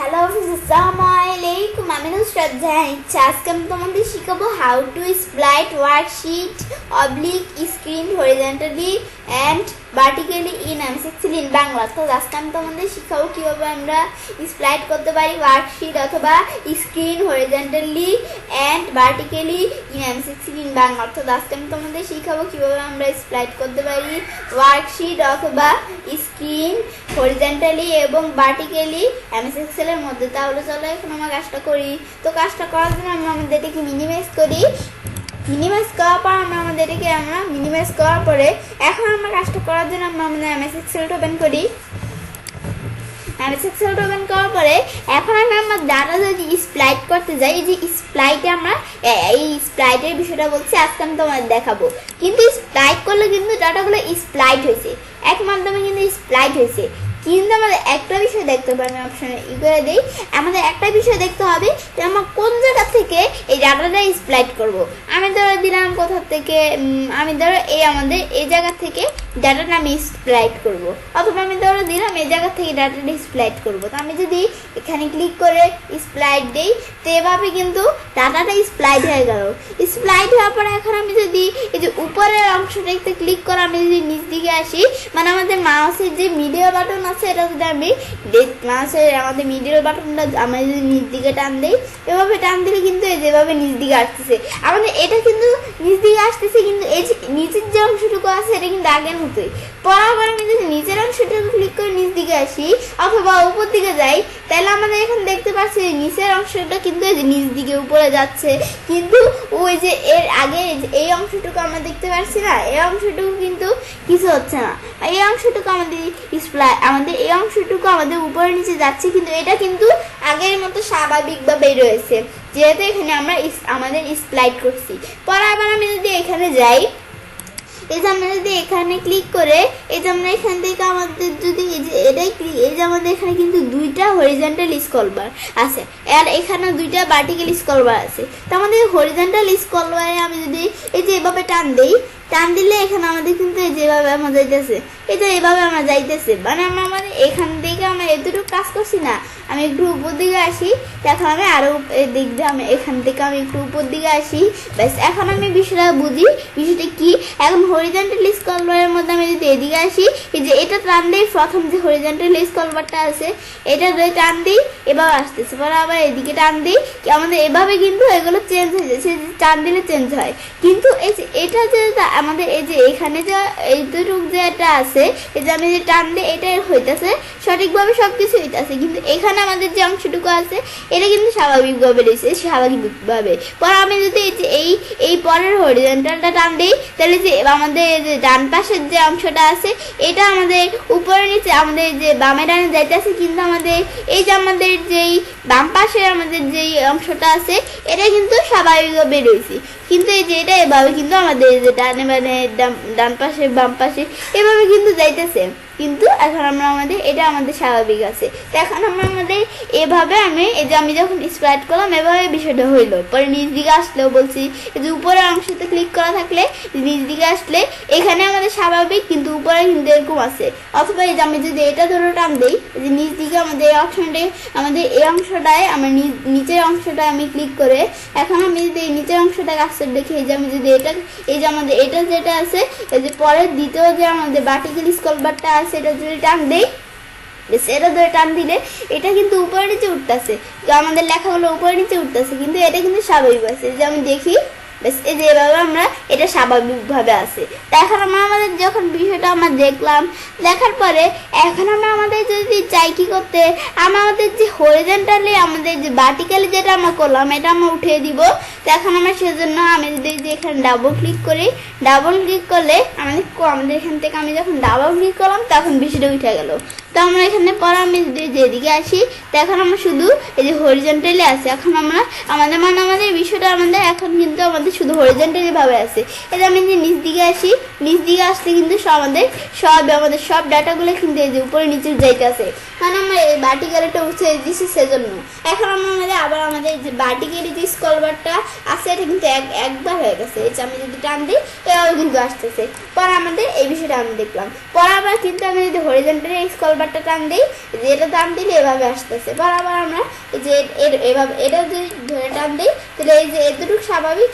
Hello আসসালামু আলাইকুম, আমি নুসরাত জাহান ইচ্ছা। আজকে আমি তোমাদের শিখাবো হাউ টু স্প্লাইট ওয়ার্কশিট অবলিক screen horizontally and vertically in MS Excel in Bangla. তো আজকে আমি তোমাদের শিখাবো কীভাবে আমরা স্প্লাইট করতে পারি ওয়ার্কশিট অথবা screen horizontally and vertically in MS Excel in Bangla. তো আজকে আমি তোমাদের শিখাবো কীভাবে আমরা স্প্লাইট করতে পারি ওয়ার্কশিট অথবা স্ক্রিন হরিজন্টালি এবং ভার্টিক্যালি এমএস এক্সেলের মধ্যে। তাহলে চলো এখন আমরা কাজটা করি। তো কাজটা করার জন্য আমরা আমাদের এটাকে মিনিমাইজ করি। মিনিমাইজ করার পর মিনিমাইজ করার পরে এখন আমরা কাজটা করার জন্য আমরা আমাদের এমএস এক্সেলটা ওপেন করি। এমএস এক্সেলটা ওপেন করার পরে এখন আমরা ডাটা যদি স্প্লাইট করতে যাই, এই যে স্প্লাইটে আমরা এই স্প্লাইটের বিষয়টা বলছি আজকে আমি তোমাদের দেখাবো। কিন্তু স্প্লাইট করলে কিন্তু ডাটাগুলো স্প্লাইট হয়েছে, এক মাধ্যমে কিন্তু স্প্লাইট হয়েছে। কিন্তু আমাদের একটা বিষয় দেখতে পারবে, অপশনে ই করে দিই, আমাদের একটা বিষয় দেখতে হবে যে আমরা কোন জায়গা থেকে এই ডাটাটা স্প্লাইট করব। আমি ধরো দিলাম কোথা থেকে, আমি ধরো আমাদের এই জায়গা থেকে ডাটাটা আমি স্প্লাইট করব, অথবা আমি ধরো দিলাম এই জায়গা থেকে ডাটাটা স্প্লাইট করব। তো আমি যদি এখানে ক্লিক করে স্প্লাইট দিই, তো এভাবে কিন্তু ডাটাটা স্প্লাইট হয়ে গেল। স্প্লাইট হওয়ার পরে এখন আমি যদি এই যে উপরের অংশটাতে ক্লিক করে আমি যদি নিচ দিকে আসি, মানে আমাদের মাউসের যে মিডিল বাটন আছে, এটা যদি আমি মাউসের আমাদের মিডিল বাটনটা আমরা যদি নিচ দিকে টান দিই, এভাবে টান দিলে কিন্তু এই যেভাবে নিচ দিকে আসতেছে, আমাদের এটা কিন্তু নিচ দিকে আসতেছে। কিন্তু এই যে নিচের যে অংশটুকু আছে এটা কিন্তু আগের মতোই। পরে আমি যদি নিচের অংশটুকু ক্লিক করে নিচ দিকে আসি অথবা উপর দিকে যাই, তাহলে আমাদের এখন দেখতে পাচ্ছি নিচের অংশটা কিন্তু এই যে নিচ দিকে উপরে যাচ্ছে। কিন্তু ওই যে এর আগে এই অংশটুকু আমরা দেখতে পাচ্ছি না, এই অংশটুকু কিন্তু কিছু হচ্ছে না। এই অংশটুকু আমাদের এই অংশটুকু আমাদের উপরে নিচে যাচ্ছে, কিন্তু এটা কিন্তু আগের মতো স্বাভাবিকভাবে রয়েছে, যেহেতু এখানে আমরা আমাদের স্প্লাইট করছি। পরে আবার আমি যদি এখানে যাই, এই যে আমরা যদি এখানে ক্লিক করে এই যে আমরা এখান থেকে আমাদের যদি এই যে আমাদের এখানে কিন্তু দুইটা হরিজন্টাল স্ক্রল বার আছে আর এখানে দুইটা ভার্টিক্যাল স্ক্রল বার আছে। তো আমাদের হরিজন্টাল স্ক্রল বারে আমি যদি এই যে এভাবে টান দিলে এখানে আমাদের কিন্তু এই যেভাবে আমরা যাইতেছে, এই যে এভাবে আমরা যাইতেছে, মানে আমাদের এখান থেকে আমরা এতটুকু কাজ করছি না। আমি একটু উপর দিকে আসি, এখন আমি আরো দেখবে আমি এখান থেকে আমি একটু উপর দিকে আসি, ব্যাস এখন আমি বিষয়টা বুঝি। বিষয়টা কি, এখন হরিজন্টাল স্ক্রল বারের মধ্যে আমি যদি এদিকে আসি, এই যে এটা টান দিই, প্রথম যে হরিজন্টাল স্ক্রল বারটা আছে এটা যদি টান দিই এভাবে আসতেছে, পরে আবার এদিকে টান দিই, আমাদের এভাবে কিন্তু এগুলো চেঞ্জ হয়ে যাচ্ছে, টান দিলে চেঞ্জ হয়। কিন্তু এই যে এটা যে আমাদের এই যে এখানে যে এইটুকু যে এটা আছে, এই যে আমি যে টান দিই এটা হইতেছে সঠিকভাবে সবকিছু হইতেছে, কিন্তু এখানে আমাদের যে অংশটুকু আছে এটা কিন্তু স্বাভাবিকভাবে রয়েছে, স্বাভাবিকভাবে। পরে আমি যদি এই পরের হরিজন্টালটা টান দিই, তাহলে যে আমাদের যে ডান পাশের যে অংশটা আছে এটা আমাদের উপরে নিচে আমাদের যে বামে ডানে যাইতেছে, কিন্তু আমাদের এই যে আমাদের যেই বাম পাশে আমাদের যেই অংশটা আছে এটা কিন্তু স্বাভাবিকভাবে রয়েছে। কিন্তু এই যে এটা এভাবে কিন্তু আমাদের যে ডানে মানে ডান পাশে বাম পাশে এভাবে কিন্তু যাইতেছে, কিন্তু এখন আমরা এটা আমাদের স্বাভাবিক আছে। তো এখন আমাদের এভাবে আমি যখন স্প্লাইট করলাম এভাবে বিষয়টা হইলো। পরে নিচ দিকে আসলেও বলছি, এই যে উপরের অংশতে ক্লিক করা থাকলে নিচ দিকে আসলে এখানে আমাদের স্বাভাবিক, কিন্তু উপরে কিন্তু এরকম আছে। অথবা এই যে আমি যদি এটা ধরে টান দিই, এই যে নিচ দিকে আমাদের এই অপশনটাই আমাদের এই অংশটায় আমার নিচের অংশটা আমি ক্লিক করে এখন আমি যদি এই নিচের অংশটা কাজটা দেখি, এই যে আমি যদি এই যে আমাদের এটা যেটা আছে, এই যে পরের দ্বিতীয় যে আমাদের ভার্টিক্যাল স্ক্রল বারটা আছে এটা যদি টান দেই, এটা ধরে টান দিলে এটা কিন্তু উপরে নিচে উঠতেছে, তো আমাদের লেখাগুলো উপরে নিচে উঠতেছে, কিন্তু এটা কিন্তু স্বাভাবিক আছে। যে আমি দেখি বেশ এই যে এভাবে আমরা এটা স্বাভাবিকভাবে আছে। তা এখন আমাদের যখন বিষয়টা আমরা দেখলাম, দেখার পরে এখন আমাদের যদি চাই কি করতে, আমাদের যে হরিজন্টালি আমাদের যে ভার্টিক্যালি যেটা আমরা করলাম এটা আমরা উঠিয়ে দিব। তো এখন সেজন্য আমি যদি এখানে ডাবল ক্লিক করি, ডাবল ক্লিক করলে আমাদের এখান থেকে আমি যখন ডাবল ক্লিক করলাম তখন বিষয়টা উঠে গেল। তো আমরা এখানে পরে আমি যদি যেদিকে আসি, তো এখন আমরা শুধু এই যে হরিজন্টালি আছে। এখন আমাদের বিষয়টা এখন কিন্তু আমাদের শুধু হরিজন্টালি ভাবে আছে। এটা আমি যে নিচ দিকে আসি, নিচ দিকে আসলে কিন্তু আমাদের সব ডাটাগুলো কিন্তু এই যে উপরে নিচে যাইতে আছে। মানে আমরা এই ভার্টিক্যালটা উঠে দিচ্ছি সেজন্য। এখন আমরা আবার আমাদের যে ভার্টিক্যালি যে স্ক্রল বারটা আছে এটা কিন্তু একবার হয়ে গেছে, এই যে আমি যদি টান দিই এভাবে কিন্তু আসতেছে। পরে আমাদের এই বিষয়টা আমি দেখলাম। পরে আবার কিন্তু আমি যদি হরিজন্টালি স্ক্রল বারটা টান দিই, যে এটা টান দিলে এভাবে আসতেছে। পরে আবার আমরা যে এভাবে এটা যদি ধরে টান দিই তাহলে এই যে এতটুকু স্বাভাবিক,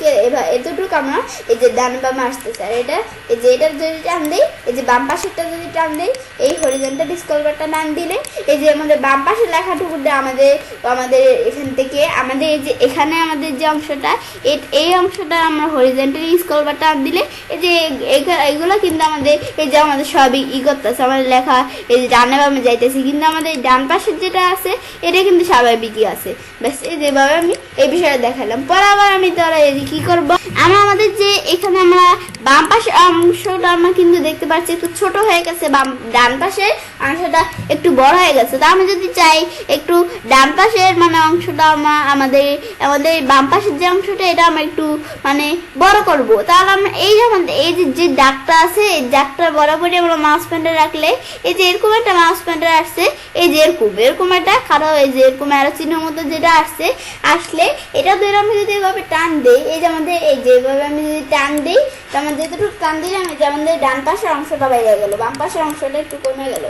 এতটুকু আমরা এই যে ডান বামে আসতেছে। আর এটা এই যে এটা যদি টান দিই, এই যে বাম পাশেরটা যদি টান দিই, এই হরিজন্টাল স্ক্রল বারটা টান দিলে এই যে আমাদের বাম পাশের লেখাটুকুটা আমাদের এখান থেকে আমাদের এই যে এখানে আমাদের যে অংশটা এই অংশটা আমরা হরিজন্টালি স্ক্রল বারটা টান দিলে এই যে এইগুলো কিন্তু আমাদের এই যে আমাদের সবই করতেছে, আমাদের লেখা এই যে ডানে বামে যাইতেছে, কিন্তু আমাদের ডান পাশের যেটা আছে এটা কিন্তু স্বাভাবিকই আছে। ব্যাস এই যেভাবে আমি এই বিষয়টা দেখালাম। পরে আবার আমি তাহলে এই কি করবো, আমাদের যে এখানে আমরা বাম পাশের অংশটা আমরা কিন্তু দেখতে পাচ্ছি একটু ছোট হয়ে গেছে, ডান পাশের অংশটা একটু বড় হয়ে গেছে। তা আমি যদি চাই একটু ডান পাশের মানে অংশটা আমাদের বাম পাশের যে অংশটা এটা আমরা একটু মানে বড় করব, তাহলে আমরা এই যে আমাদের এই যে দাগটা আছে এই দাগটা বরাবরই আমরা মাউস পয়েন্টার রাখলে এই যে এরকম একটা মাউস পয়েন্টার আসছে, এই যে এরকম একটা কারো এই যে এরকম আরো চিহ্নের মতো যেটা আসলে এটা ধরে আমি যদি এভাবে টান দিই, এই যে আমাদের এই যেভাবে আমি যদি টান দিই আমার যেটুকু টান দিলে আমি যে আমাদের ডান পাশের অংশটা বাইরে গেল, বাম পাশের অংশটা একটু কমে গেল।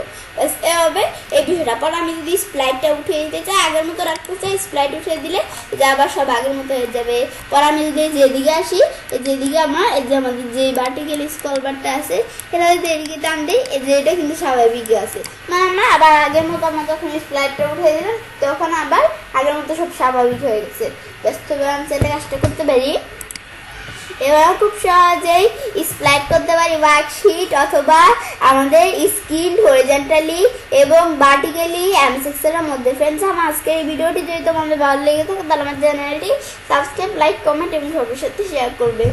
এভাবে এই বিষয়টা। পরে আমি যদি স্প্লাইটটা উঠিয়ে দিতে চাই, আগের মতো রাখতে চাই, স্প্লাইট উঠিয়ে দিলে যে আবার সব আগের মতো হয়ে যাবে। পরে আমি যদি যেদিকে আসি, যেদিকে আমার এই যে আমাদের যে ভার্টিক্যাল স্ক্রল বারটা আছে এটা যদি এদিকে টান দিই, এই যে এটা কিন্তু স্বাভাবিকই আছে। মানে আমরা আবার আগের মতো আমরা যখন স্প্লাইটটা উঠিয়ে দিলাম তখন আবার আগের মতো সব স্বাভাবিক হয়ে গেছে। ব্যস্ত আমি সেটা কাজটা করতে পারি। এবার খুব সহজেই স্প্লাইট করতে পারি ওয়ার্কশিট অথবা আমাদের স্ক্রিন হরিজন্টালি এবং ভার্টিক্যালি এমএসএক্সেলের মধ্যে। ফ্রেন্ডস, আমার আজকের এই ভিডিওটি যদি তোমাদের ভালো লেগে থাকে তাহলে আমার চ্যানেলটি সাবস্ক্রাইব, লাইক, কমেন্ট এবং সবার সাথে শেয়ার করবে।